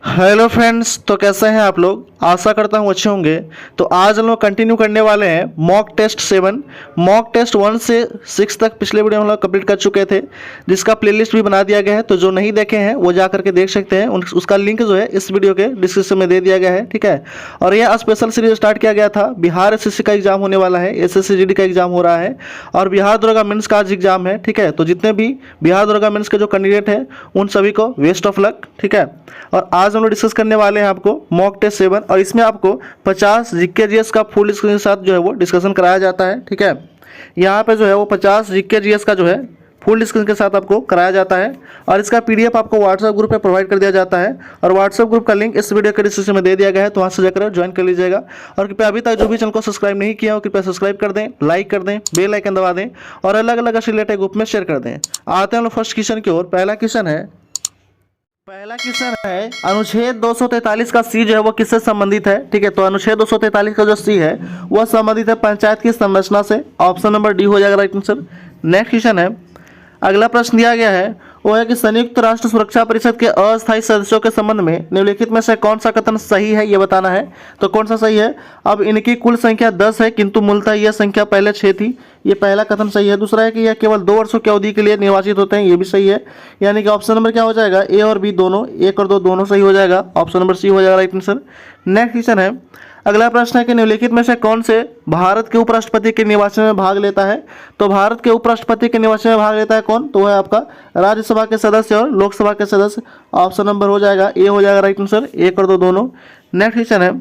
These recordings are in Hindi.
हेलो फ्रेंड्स, तो कैसे हैं आप लोग। आशा करता हूँ अच्छे होंगे। तो आज हम लोग कंटिन्यू करने वाले हैं मॉक टेस्ट 7। मॉक टेस्ट 1 से 6 तक पिछले वीडियो हम लोग कंप्लीट कर चुके थे, जिसका प्लेलिस्ट भी बना दिया गया है। तो जो नहीं देखे हैं वो जा करके देख सकते हैं। उसका लिंक जो है इस वीडियो के डिस्क्रिप्शन में दे दिया गया है, ठीक है। और यह स्पेशल सीरीज स्टार्ट किया गया था। बिहार एसएससी का एग्जाम होने वाला है, एसएससी जीडी का एग्जाम हो रहा है और बिहार दरोगा मेंस का आज एग्जाम है, ठीक है। तो जितने भी बिहार दरोगा मेंस के जो कैंडिडेट हैं उन सभी को बेस्ट ऑफ लक, ठीक है। और आज हम लोग डिस्कस करने वाले हैं आपको मॉक टेस्ट 7, और इसमें आपको 50 जीके जीएस का फुल स्क्रीन के साथ जो है वो डिस्कशन कराया जाता है, ठीक है। यहाँ पे जो है वो 50 जीके जीएस का जो है फुल स्क्रीन के साथ आपको कराया जाता है, और इसका पीडीएफ आपको व्हाट्सएप ग्रुप पे प्रोवाइड कर दिया जाता है। और व्हाट्सएप ग्रुप का लिंक इस वीडियो के डिस्क्रिप्शन में दे दिया गया है, तो वहाँ से जाकर ज्वाइन कर लीजिएगा। और कृपया अभी तक जो भी चैनल को सब्सक्राइब नहीं किया हो कृपया सब्सक्राइब कर दें, लाइक कर दें, बेल आइकन दबा दें और अलग अलग रिलेटेड ग्रुप में शेयर कर दें। आते हैं हम लोग फर्स्ट क्वेश्चन की ओर। पहला क्वेश्चन है अनुच्छेद 243 का सी जो है वो किससे संबंधित है, ठीक है। तो अनुच्छेद 243 का जो सी है वह संबंधित है पंचायत की संरचना से। ऑप्शन नंबर डी हो जाएगा राइट आंसर। नेक्स्ट क्वेश्चन है, अगला प्रश्न दिया गया है वो है कि संयुक्त राष्ट्र सुरक्षा परिषद के अस्थायी सदस्यों के संबंध में निम्नलिखित में से कौन सा कथन सही है, ये बताना है। तो कौन सा सही है। अब इनकी कुल संख्या 10 है, किंतु मूलतः यह संख्या पहले 6 थी। ये पहला कथन सही है। दूसरा है कि यह केवल 2 वर्षों की अवधि के लिए निर्वाचित होते हैं, ये भी सही है। यानी कि ऑप्शन नंबर क्या हो जाएगा, ए और बी दोनों, 1 और 2 दोनों सही हो जाएगा। ऑप्शन नंबर सी हो जाएगा राइट आंसर। नेक्स्ट क्वेश्चन है, अगला प्रश्न है कि निम्नलिखित में से कौन से भारत के उपराष्ट्रपति के निर्वाचन में भाग लेता है। तो भारत के उपराष्ट्रपति के निर्वाचन में भाग लेता है कौन, तो है आपका राज्यसभा के सदस्य और लोकसभा के सदस्य। ऑप्शन नंबर हो जाएगा ए हो जाएगा राइट आंसर, 1 और 2 दोनों। नेक्स्ट क्वेश्चन है,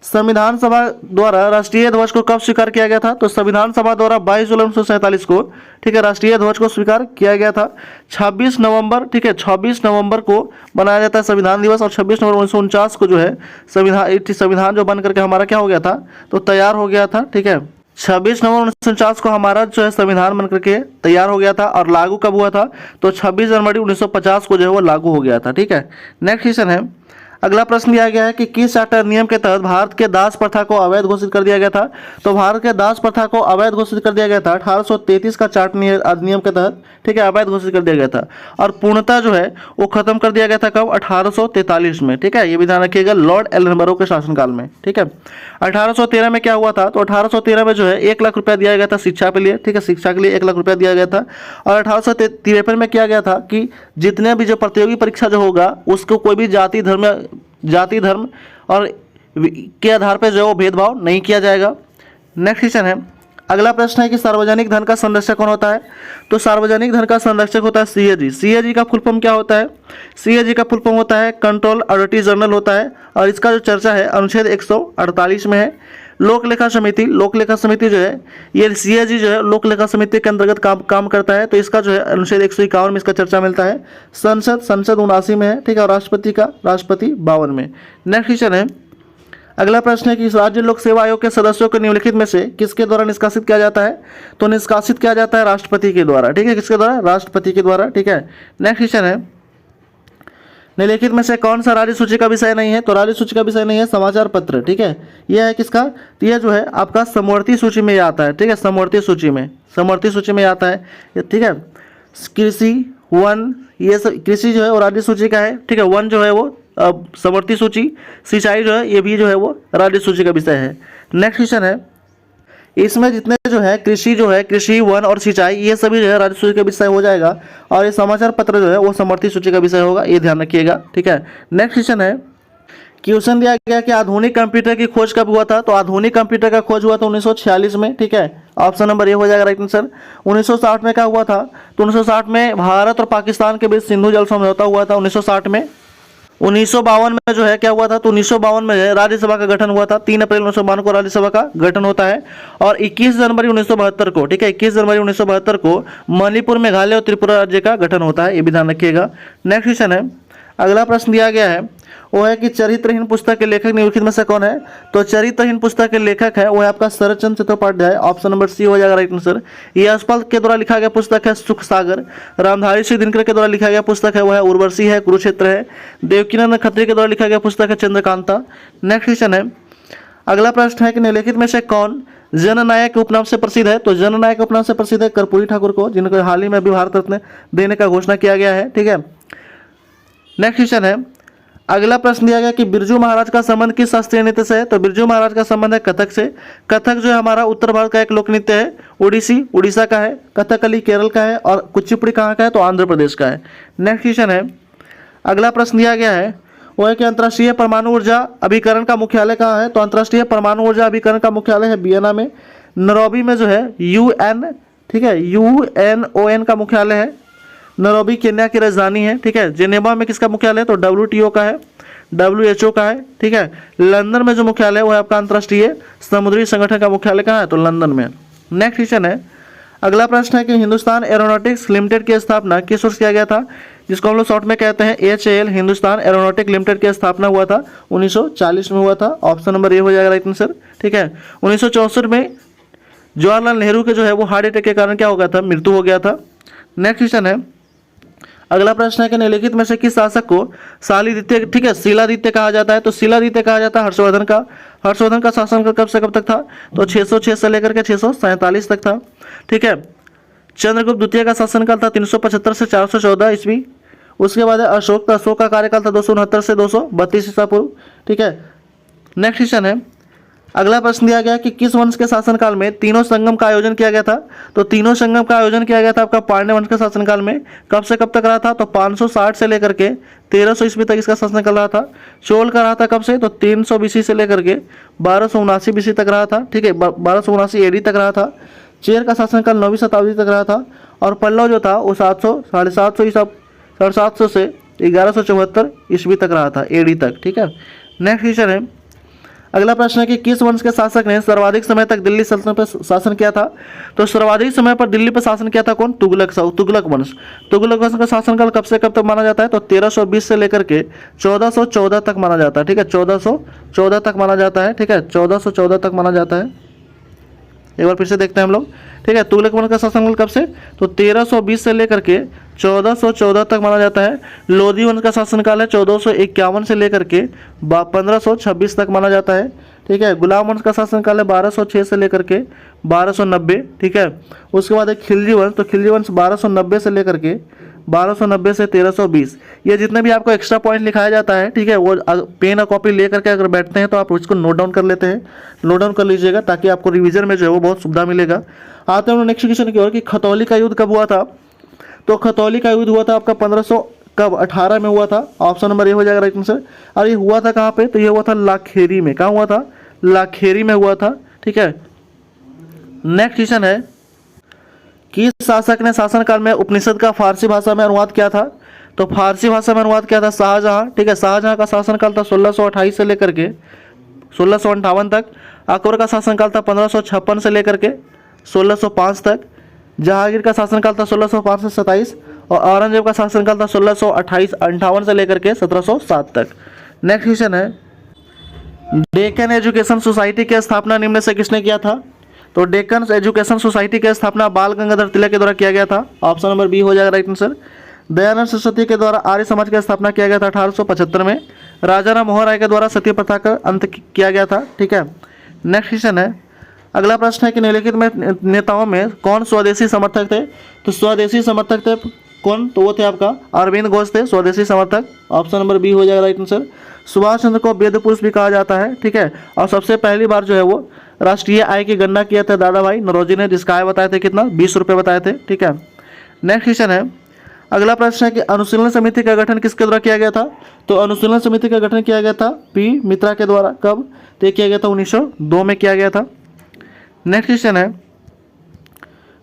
संविधान सभा द्वारा राष्ट्रीय ध्वज को कब स्वीकार किया गया था। तो संविधान सभा द्वारा 22 जुलाई 1947 को, ठीक है, राष्ट्रीय ध्वज को स्वीकार किया गया था। 26 नवंबर, ठीक है, 26 नवंबर को मनाया जाता है संविधान दिवस, और 26 नवंबर 1949 को जो है संविधान जो बन करके हमारा क्या हो गया था, तो तैयार हो गया था, ठीक है। 26 नवंबर 1949 को हमारा जो है संविधान बन करके तैयार हो गया था, और लागू कब हुआ था, तो 26 जनवरी 1950 को जो है वो लागू हो गया था, ठीक है। नेक्स्ट क्वेश्चन है, अगला प्रश्न दिया गया है कि किस चार्टर नियम के तहत भारत के दास प्रथा को अवैध घोषित कर दिया गया था। तो भारत के दास प्रथा को अवैध घोषित कर दिया गया था 1833 का चार्टर अधिनियम के तहत, ठीक है, अवैध घोषित कर दिया गया था। और पूर्णतः जो है वो खत्म कर दिया गया था कब, 1843 में, ठीक है। ये भी ध्यान रखिएगा, लॉर्ड एलनबरो के शासनकाल में, ठीक है। 1813 में क्या हुआ था, तो 1813 में जो है 1 लाख रुपया दिया गया था शिक्षा के लिए, ठीक है, शिक्षा के लिए 1 लाख रुपया दिया गया था। और 1853 में किया गया था कि जितने भी जो प्रतियोगी परीक्षा जो होगा उसको कोई भी जाति धर्म और के आधार पर जो है वो भेदभाव नहीं किया जाएगा। नेक्स्ट क्वेश्चन है, अगला प्रश्न है कि सार्वजनिक धन का संरक्षक कौन होता है। तो सार्वजनिक धन का संरक्षक होता है सीएजी। सीएजी का फुल फॉर्म क्या होता है, सीएजी का फुल फॉर्म होता है कंट्रोल ऑडिटर जनरल होता है, और इसका जो चर्चा है अनुच्छेद 148 में है। लोक लेखा समिति जो है ये सीएजी जो है लोक लेखा समिति के अंतर्गत काम करता है। तो इसका जो है अनुच्छेद 151 में इसका चर्चा मिलता है। संसद 79 में है, ठीक है, और राष्ट्रपति 52 में। नेक्स्ट क्वेश्चन है, अगला प्रश्न है कि राज्य लोक सेवा आयोग के सदस्यों को निम्नलिखित में से किसके द्वारा निष्कासित किया जाता है। तो निष्कासित किया जाता है राष्ट्रपति के द्वारा, ठीक है, किसके द्वारा, राष्ट्रपति के द्वारा, ठीक है। नेक्स्ट क्वेश्चन है, निम्नलिखित में से कौन सा राज्य सूची का विषय नहीं है। तो राज्य सूची का विषय नहीं है समाचार पत्र, ठीक है। यह है किसका, तो यह जो है आपका समवर्ती सूची में आता है, ठीक है, समवर्ती सूची में आता है, ठीक है। कृषि, वन, ये सब कृषि जो है वो राज्य सूची का है, ठीक है। वन जो है वो समवर्ती सूची, सिंचाई जो है ये भी जो है वो राज्य सूची का विषय है। नेक्स्ट क्वेश्चन है, इसमें जितने जो है कृषि, वन और सिंचाई ये सभी जो है राज्य सूची का विषय हो जाएगा, और ये समाचार पत्र जो है वो समवर्ती सूची का विषय होगा, ये ध्यान रखिएगा, ठीक है। नेक्स्ट क्वेश्चन है, क्वेश्चन दिया गया कि आधुनिक कंप्यूटर की खोज कब हुआ था। तो आधुनिक कंप्यूटर का खोज हुआ था 1946 में, ठीक है। ऑप्शन नंबर ए हो जाएगा राइट आंसर। 1960 में क्या हुआ था, तो 1960 में भारत और पाकिस्तान के बीच सिंधु जल समझौता हुआ था 1960 में। 1952 में जो है क्या हुआ था, तो 1952 में राज्यसभा का गठन हुआ था। 3 अप्रैल 1952 को राज्यसभा का गठन होता है, और 21 जनवरी 1972 को, ठीक है, 21 जनवरी 1972 को मणिपुर, मेघालय और त्रिपुरा राज्य का गठन होता है, ये भी ध्यान रखिएगा। नेक्स्ट क्वेश्चन है, अगला प्रश्न दिया गया है वो है कि चरित्रहीन पुस्तक के लेखक निम्नलिखित में से कौन है। तो चरित्रहीन पुस्तक के लेखक है वो है आपका Sharatchandra Chattopadhyay. Option number C हो जाएगा राइट आंसर। ये यशपाल के द्वारा लिखा गया पुस्तक है सुख सागर। रामधारी सिंह दिनकर के द्वारा लिखा गया पुस्तक है वो है उर्वशी है, कुरुक्षेत्र है। देवकीनंदन खत्री के द्वारा लिखा गया पुस्तक है चंद्रकांता। नेक्स्ट क्वेश्चन है, अगला प्रश्न है कि निम्नलिखित में से कौन जननायक के उपनाम से प्रसिद्ध है? तो जननायक के उपनाम से प्रसिद्ध है कर्पूरी ठाकुर को, जिनको हाल ही में अभी भारत रत्न देने का घोषणा किया गया है। ठीक है, नेक्स्ट क्वेश्चन है, अगला प्रश्न दिया गया कि बिरजू महाराज का संबंध किस शास्त्रीय नृत्य से है? तो बिरजू महाराज का संबंध है कथक से। कथक जो है हमारा उत्तर भारत का एक लोक नृत्य है, ओडिसी उड़ीसा का है, कथकली केरल का है, और कुचिपुड़ी कहाँ का है? तो आंध्र प्रदेश का है। नेक्स्ट क्वेश्चन है, अगला प्रश्न दिया गया है वो है कि अंतर्राष्ट्रीय परमाणु ऊर्जा अभिकरण का मुख्यालय कहाँ है? तो अंतर्राष्ट्रीय परमाणु ऊर्जा अभिकरण का मुख्यालय है वियना में। नैरोबी में जो है UN, ठीक है, UNON का मुख्यालय है। नैरोबी केन्या की राजधानी है। ठीक है, जेनेवा में किसका मुख्यालय है? तो WTO का है, WHO का है। ठीक है, लंदन में जो मुख्यालय है वो है आपका अंतर्राष्ट्रीय समुद्री संगठन का मुख्यालय कहाँ है? तो लंदन में। नेक्स्ट क्वेश्चन है, अगला प्रश्न है कि हिंदुस्तान एरोनॉटिक्स लिमिटेड की स्थापना किस वर्ष किया गया था? जिसको हम लोग शॉर्ट में कहते हैं HAL, हिंदुस्तान एरोनॉटिक लिमिटेड की स्थापना हुआ था 1940 में हुआ था। ऑप्शन नंबर ए हो जाएगा राइट आंसर। ठीक है, 1964 में जवाहरलाल नेहरू के जो है वो हार्ट अटैक के कारण क्या हो गया था? मृत्यु हो गया था। नेक्स्ट क्वेश्चन है, अगला प्रश्न है कि निम्नलिखित में से किस शासक को शालिदित्य, ठीक है, शिलादित्य कहा जाता है? तो शिलादित्य कहा जाता है हर्षवर्धन का। हर्षवर्धन का शासन कब से कब तक था? तो 606 से लेकर के 647 तक था। ठीक है, चंद्रगुप्त द्वितीय का शासनकाल था 375 से 414 ईस्वी। उसके बाद अशोक का कार्यकाल था 269 से 232 ईसा पूर्व। ठीक है, नेक्स्ट क्वेश्चन है, अगला प्रश्न दिया गया कि किस वंश के शासनकाल में तीनों संगम का आयोजन किया गया था? तो तीनों संगम का आयोजन किया गया था आपका पांड्य वंश के शासनकाल में। कब से कब तक रहा था? तो 560 से लेकर के 1300 ईस्वी तक इसका शासनकाल रहा था। चोल का रहा था कब से? तो 300 BC से लेकर के 1279 BC तक रहा था। ठीक है, 1279 AD तक रहा था। चेर का शासनकाल 9वीं शताब्दी तक रहा था। और पल्लव जो था वो 700 से 1174 ईस्वी तक रहा था, AD तक। ठीक है, नेक्स्ट क्वेश्चन है, अगला प्रश्न है कि किस वंश के शासक ने सर्वाधिक समय तक दिल्ली सल्तनत पर शासन किया था? तो सर्वाधिक समय पर दिल्ली पर शासन किया था कौन? तुगलक वंश। तुगलक वंश का शासनकाल कब से कब तक माना जाता है? तो 1320 से लेकर के 1414 तक माना जाता है। ठीक है, 1414 तक माना जाता है। ठीक है, 1414 तक माना जाता है। एक बार फिर से देखते हैं हम लोग। ठीक है, तुगलक वंश का शासनकाल कब से? तो 1320 से लेकर के 1414 तक माना जाता है। लोधी वंश का शासनकाल है 1451 से लेकर के 1526 तक माना जाता है। ठीक है, गुलाम वंश का शासनकाल है 1206 से लेकर के 1290। ठीक है, उसके बाद एक खिलजी वंश, तो खिलजी वंश 1290 से लेकर के 1290 से 1320। ये जितने भी आपको एक्स्ट्रा पॉइंट लिखाया जाता है, ठीक है, वो पेन और कॉपी ले करके अगर बैठते हैं तो आप उसको नोट डाउन कर लेते हैं, नोट डाउन कर लीजिएगा ताकि आपको रिवीजन में जो है वो बहुत सुविधा मिलेगा। आते हैं नेक्स्ट क्वेश्चन की ओर कि खतौली का युद्ध कब हुआ था? तो खतौली का युद्ध हुआ था आपका 1518 में हुआ था। ऑप्शन नंबर ए हो जाएगा राइट आंसर। और ये हुआ था कहाँ पे? तो ये हुआ था लाखेरी में। कहाँ हुआ था? लाखेरी में हुआ था। ठीक है, नेक्स्ट क्वेश्चन है, किस शासक ने शासनकाल में उपनिषद का फारसी भाषा में अनुवाद किया था? तो फारसी भाषा में अनुवाद किया था शाहजहां। ठीक है, शाहजहां का शासनकाल था 1628 से लेकर के 1658 तक। अकबर का शासनकाल था 1556 से लेकर के 1605 तक। जहांगीर का शासनकाल था 1605 से 27 और औरंगजेब का शासनकाल था 1658 से लेकर के 1707 तक। नेक्स्ट क्वेश्चन है, डेक्कन एजुकेशन सोसाइटी की स्थापना निम्न से किसने किया था? तो डेक्कन एजुकेशन सोसाइटी की स्थापना बाल गंगाधर तिलक के द्वारा किया गया था। ऑप्शन नंबर बी हो जाएगा राइट आंसर। दयानंद सरस्वती के द्वारा आर्य समाज की स्थापना किया गया था 1875 में। राजा राम मोहन राय के द्वारा सती प्रथा का अंत किया गया था। ठीक है, नेक्स्ट क्वेश्चन है, अगला प्रश्न है कि निम्नलिखित में नेताओं में कौन स्वदेशी समर्थक थे? तो स्वदेशी समर्थक थे कौन? तो वो थे आपका अरविंद घोष थे स्वदेशी समर्थक। ऑप्शन नंबर बी हो जाएगा राइट आंसर। सुभाष चंद्र को वेद पुरुष भी कहा जाता है। ठीक है, और सबसे पहली बार जो है वो राष्ट्रीय आय की गणना किया था दादा भाई नौरोजी ने, जिसका आय बताए थे कितना? 20 रुपये बताए थे। ठीक है, नेक्स्ट क्वेश्चन है, अगला प्रश्न है कि अनुशीलन समिति का गठन किसके द्वारा किया गया था? तो अनुशीलन समिति का गठन किया गया था पी मित्रा के द्वारा। कब? तो किया गया था 1902 में किया गया था। नेक्स्ट क्वेश्चन है,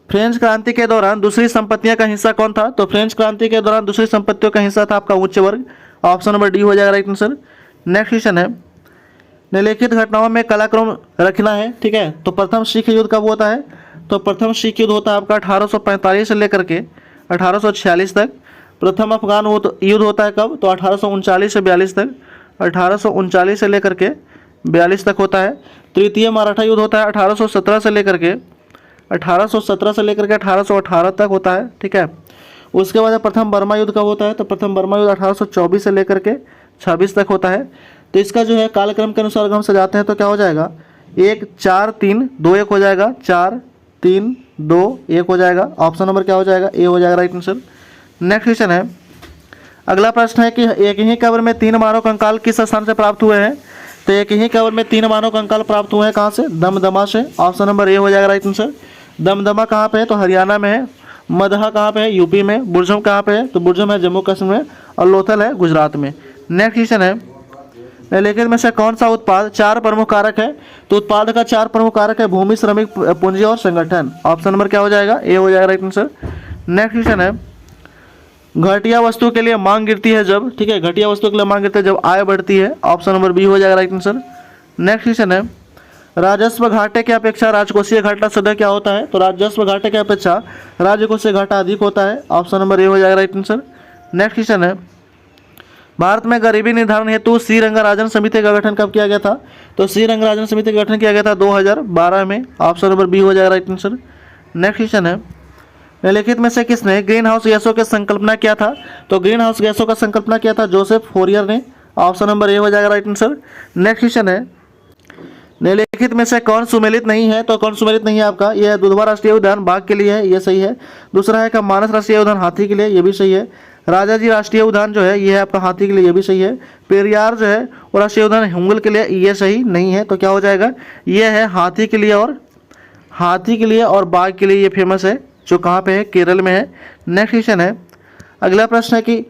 फ्रेंच क्रांति के दौरान दूसरी संपत्तियों का हिस्सा कौन था? तो फ्रेंच क्रांति के दौरान दूसरी संपत्तियों का हिस्सा था आपका उच्च वर्ग। ऑप्शन नंबर डी हो जाएगा राइट आंसर। नेक्स्ट क्वेश्चन है, निम्नलिखित घटनाओं में कालक्रम रखना है। ठीक है, तो प्रथम सिख युद्ध कब होता है? तो प्रथम सिख युद्ध होता है आपका 1845 से लेकर के 1846 तक। प्रथम अफगान युद्ध होता है कब? तो 1839 से 42 तक। 1839 से लेकर के 42 तक होता है। तृतीय मराठा युद्ध होता है 1817 से लेकर के 1818 तक होता है। ठीक है, उसके बाद प्रथम बर्मा युद्ध कब होता है? तो प्रथम बर्मा युद्ध 1824 से लेकर के 26 तक होता है। तो इसका जो है कालक्रम के अनुसार अगर हम सजाते हैं तो क्या हो जाएगा, 1 4 3 2 1 हो जाएगा, 4 3 2 1 हो जाएगा। ऑप्शन नंबर क्या हो जाएगा, ए हो जाएगा राइट आंसर। नेक्स्ट क्वेश्चन है, अगला प्रश्न है कि एक ही कब्र में 3 मानव कंकाल किस स्थान से प्राप्त हुए हैं। तो एक ही कब्र में 3 मानव कंकाल प्राप्त हुए हैं कहाँ से, दमदमा से। ऑप्शन नंबर ए हो जाएगा राइट आंसर। दमदमा कहाँ पे है, तो हरियाणा में है। मदहा कहाँ पे है, यूपी में। बुरजम कहाँ पे है, तो बुरजम है जम्मू कश्मीर में। और लोथल है गुजरात में। नेक्स्ट क्वेश्चन है, निम्नलिखित में से कौन सा उत्पाद 4 प्रमुख कारक है। तो उत्पाद का 4 प्रमुख कारक है भूमि, श्रमिक, पूंजी और संगठन। ऑप्शन नंबर क्या हो जाएगा, ए हो जाएगा राइट आंसर। नेक्स्ट क्वेश्चन है, घटिया वस्तु के लिए मांग गिरती है जब, ठीक है, घटिया वस्तु के लिए मांग गिरती है जब आय बढ़ती है। ऑप्शन नंबर बी हो जाएगा राइट आंसर। नेक्स्ट क्वेश्चन है, राजस्व घाटे की अपेक्षा राजकोषीय घाटा सदैव क्या होता है। तो राजस्व घाटे की अपेक्षा राजकोषीय घाटा अधिक होता है। ऑप्शन नंबर ए हो जाएगा राइट आंसर। नेक्स्ट क्वेश्चन है, भारत में गरीबी निर्धारण हेतु सी रंगराजन समिति का गठन कब किया गया था। तो सी रंगराजन समिति का गठन किया गया था 2012 में। ऑप्शन नंबर बी हो जाएगा राइट आंसर। नेक्स्ट क्वेश्चन है, निम्नलिखित में से किसने ग्रीन हाउस गैसों की संकल्पना किया था। तो ग्रीन हाउस गैसों का संकल्पना किया था जोसेफ फोरियर ने। ऑप्शन नंबर ए हो जाएगा राइट आंसर। नेक्स्ट क्वेश्चन है, निम्नलिखित में से कौन सुमेलित नहीं है। तो कौन सुमेलित नहीं है आपका, यह है दुधवा राष्ट्रीय उद्यान बाघ के लिए है, ये सही है। दूसरा है का मानस राष्ट्रीय उद्यान हाथी के लिए, ये भी सही है। राजा जी राष्ट्रीय उद्यान जो है ये है आपका हाथी के लिए, ये भी सही है। पेरियार जो है वो राष्ट्रीय उद्यान हुंगल के लिए, ये सही नहीं है। तो क्या हो जाएगा, ये है हाथी के लिए और बाघ के लिए ये फेमस है, जो कहाँ पे है, केरल में है। नेक्स्ट क्वेश्चन है, अगला प्रश्न है कि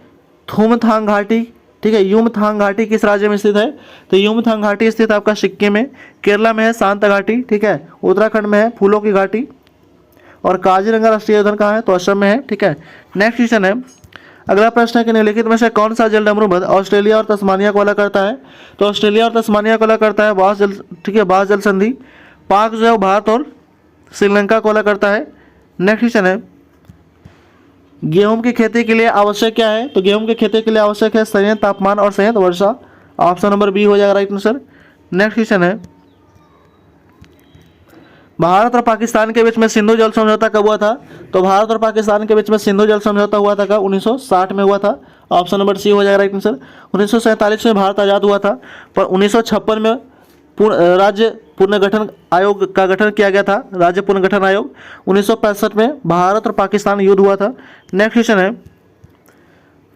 थुमथांग घाटी, ठीक है, युमथांग घाटी किस राज्य में स्थित है। तो युमथांग घाटी स्थित आपका सिक्किम में। केरला में है शांत घाटी, ठीक है। उत्तराखंड में है फूलों की घाटी। और काजीरंगा राष्ट्रीय उद्यान कहाँ है, तो असम में है, ठीक है। नेक्स्ट क्वेश्चन है, अगला प्रश्न है कि निम्नलिखित में से कौन सा जलडमरू ऑस्ट्रेलिया और तस्मानिया को अलग करता है। तो ऑस्ट्रेलिया और तस्मानिया को अलग करता है बास जल, ठीक है, बास जल संधि। पाक जो है भारत और श्रीलंका को अलग करता है। नेक्स्ट क्वेश्चन है, गेहूं की खेती के लिए आवश्यक क्या है। तो गेहूं की खेती के लिए आवश्यक है संयत तापमान और संयत वर्षा। ऑप्शन नंबर बी हो जाएगा राइट आंसर। नेक्स्ट क्वेश्चन है, भारत और पाकिस्तान के बीच में सिंधु जल समझौता कब हुआ था। तो भारत और पाकिस्तान के बीच में सिंधु जल समझौता हुआ था कब, 1960 में हुआ था। ऑप्शन नंबर सी हो जाएगा राइट आंसर। 1947 में भारत आज़ाद हुआ था, पर 1956 में राज्य पुनर्गठन आयोग का गठन किया गया था, राज्य पुनर्गठन आयोग। 1965 में भारत और पाकिस्तान युद्ध हुआ था। नेक्स्ट क्वेश्चन है,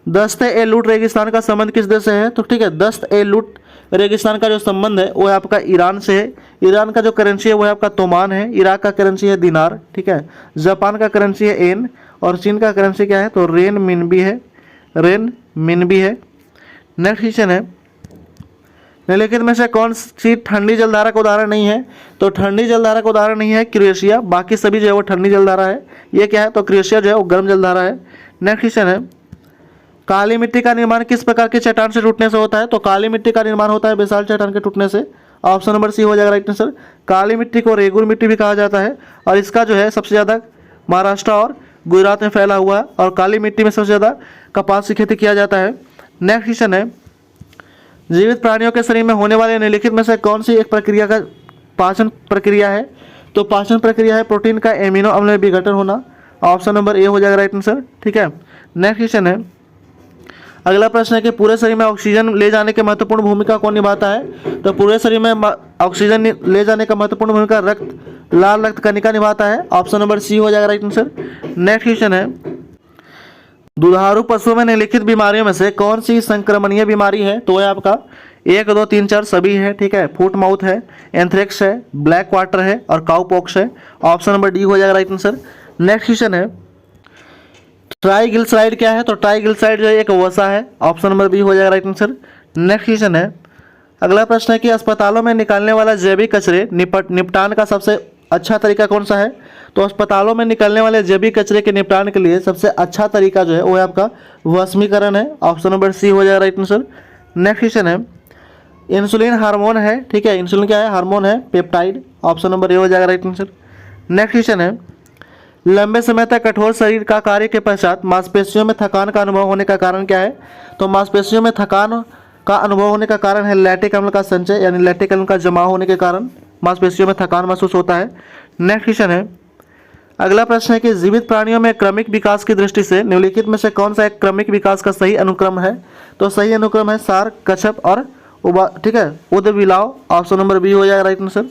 दस्त-ए-लूट रेगिस्तान का संबंध किस देश से है। तो ठीक है, दस्त-ए-लूट रेगिस्तान का जो संबंध है वो है आपका ईरान से है। ईरान का जो करेंसी है वो है आपका तोमान है। इराक का करेंसी है दिनार, ठीक है। जापान का करेंसी है एन। और चीन का करेंसी क्या है, तो रेन मिनबी है, रेन मिनबी है। नेक्स्ट क्वेश्चन है, निम्नलिखित में से कौन सी ठंडी जलधारा का उदाहरण नहीं है। तो ठंडी जलधारा का उदाहरण नहीं है क्रोएशिया, बाकी सभी जो है वो ठंडी जलधारा है। ये क्या है, तो क्रोएशिया जो है वो गर्म जलधारा है। नेक्स्ट क्वेश्चन है, काली मिट्टी का निर्माण किस प्रकार के चट्टान से टूटने से होता है। तो काली मिट्टी का निर्माण होता है बेसाल्ट चट्टान के टूटने से। ऑप्शन नंबर सी हो जाएगा राइट आंसर। काली मिट्टी को रेगुर मिट्टी भी कहा जाता है, और इसका जो है सबसे ज़्यादा महाराष्ट्र और गुजरात में फैला हुआ है। और काली मिट्टी में सबसे ज़्यादा कपास की खेती किया जाता है। नेक्स्ट क्वेश्चन है, जीवित प्राणियों के शरीर में होने वाले निम्नलिखित में से कौन सी एक प्रक्रिया का पाचन प्रक्रिया है। तो पाचन प्रक्रिया है प्रोटीन का एमिनो अम्ल में विघटन होना। ऑप्शन नंबर ए हो जाएगा राइट आंसर, ठीक है। नेक्स्ट क्वेश्चन है, अगला प्रश्न है कि पूरे शरीर में ऑक्सीजन ले जाने की महत्वपूर्ण भूमिका कौन निभाता है। तो पूरे शरीर में ऑक्सीजन ले जाने का महत्वपूर्ण भूमिका रक्त, लाल रक्त कणिका निभाता है। ऑप्शन नंबर सी हो जाएगा राइट आंसर। नेक्स्ट क्वेश्चन है, दुधारू पशुओं में निम्नलिखित बीमारियों में से कौन सी संक्रमणीय बीमारी है। तो है आपका 1 2 3 4 सभी है, ठीक है। फुट माउथ है, एंथ्रेक्स है, ब्लैक वाटर है और काउपॉक्स है। ऑप्शन नंबर डी हो जाएगा राइट आंसर। नेक्स्ट क्वेश्चन है, ट्राइग्लिसराइड क्या है। तो ट्राइग्लिसराइड जो है एक वसा है। ऑप्शन नंबर बी हो जाएगा राइट आंसर। नेक्स्ट क्वेश्चन है, अगला प्रश्न है कि अस्पतालों में निकालने वाला जैविक कचरे निपटान का सबसे अच्छा तरीका कौन सा है। तो अस्पतालों में निकलने वाले जैविक कचरे के निपटान के लिए सबसे अच्छा तरीका जो है वो है आपका भस्मीकरण है। ऑप्शन नंबर सी हो जाएगा राइट आंसर। नेक्स्ट क्वेश्चन है, इंसुलिन हार्मोन है, ठीक है। इंसुलिन क्या है, हार्मोन है, पेप्टाइड। ऑप्शन नंबर ए हो जाएगा राइट आंसर। नेक्स्ट क्वेश्चन है, लंबे समय तक कठोर शरीर का कार्य के पश्चात मांसपेशियों में थकान का अनुभव होने का कारण क्या है। तो मांसपेशियों में थकान का अनुभव होने का कारण है लैक्टिक अम्ल का संचय, यानी लैक्टिक अम्ल का जमा होने के कारण मांसपेशियों में थकान महसूस होता है। नेक्स्ट क्वेश्चन है, अगला प्रश्न है कि जीवित प्राणियों में क्रमिक विकास की दृष्टि से निम्नलिखित में से कौन सा एक क्रमिक विकास का सही अनुक्रम है। तो सही अनुक्रम है सार, कच्छप और ठीक है, उदबिलाव, ऑप्शन नंबर बी हो जाएगा राइट आंसर।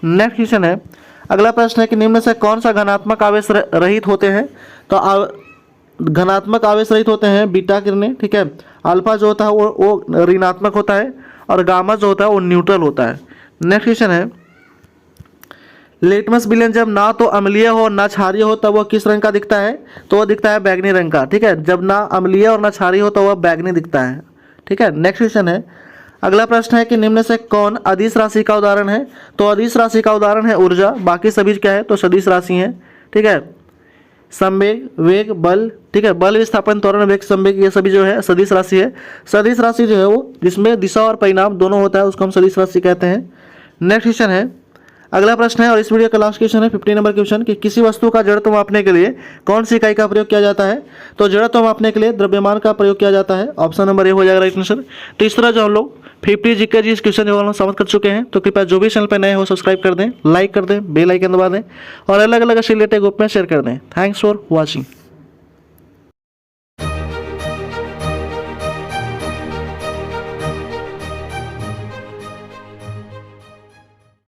नेक्स्ट क्वेश्चन है, अगला प्रश्न है कि निम्न से कौन सा घनात्मक आवेश रहित होते हैं। तो घनात्मक आवेश रहित होते हैं बीटा किरणें, ठीक है। अल्फा जो होता है वो ऋणात्मक होता है और गामा जो होता है वो न्यूट्रल होता है। नेक्स्ट क्वेश्चन है, लिटमस विलेन जब ना तो अम्लीय हो ना क्षारीय हो तब वह किस रंग का दिखता है। तो वह दिखता है बैगनी रंग का, ठीक है। जब ना अम्लीय और ना क्षारीय हो तो वह बैगनी दिखता है, ठीक है। नेक्स्ट क्वेश्चन है, अगला प्रश्न है कि निम्न से कौन अदिश राशि का उदाहरण है। तो अदिश राशि का उदाहरण है ऊर्जा, बाकी सभी क्या है तो सदिश राशि है, ठीक है। संवेग, वेग, बल, ठीक है, बल, विस्थापन, त्वरण, वेग, संवेग, ये सभी जो है सदिश राशि है। सदिश राशि जो है वो जिसमें दिशा और परिणाम दोनों होता है उसको हम सदिश राशि कहते हैं। नेक्स्ट क्वेश्चन है, अगला प्रश्न है और इस वीडियो का लास्ट क्वेश्चन है 15 नंबर क्वेश्चन कि किसी वस्तु का जड़त्व मापने के लिए कौन सी इकाई का प्रयोग किया जाता है। तो जड़त्व मापने के लिए द्रव्यमान का प्रयोग किया जाता है, ऑप्शन नंबर ए हो जाएगा राइट आंसर। तो इस तरह जो हम लोग 50 जीके जी इस क्वेश्चन जो हम समझ कर चुके हैं, तो कृपया जो भी चैनल पर नए हो सब्सक्राइब कर दें, लाइक कर दें, बेल आइकन दबा दें और अलग अलग रिलेटेड ग्रुप में शेयर कर दें। Thanks for watching.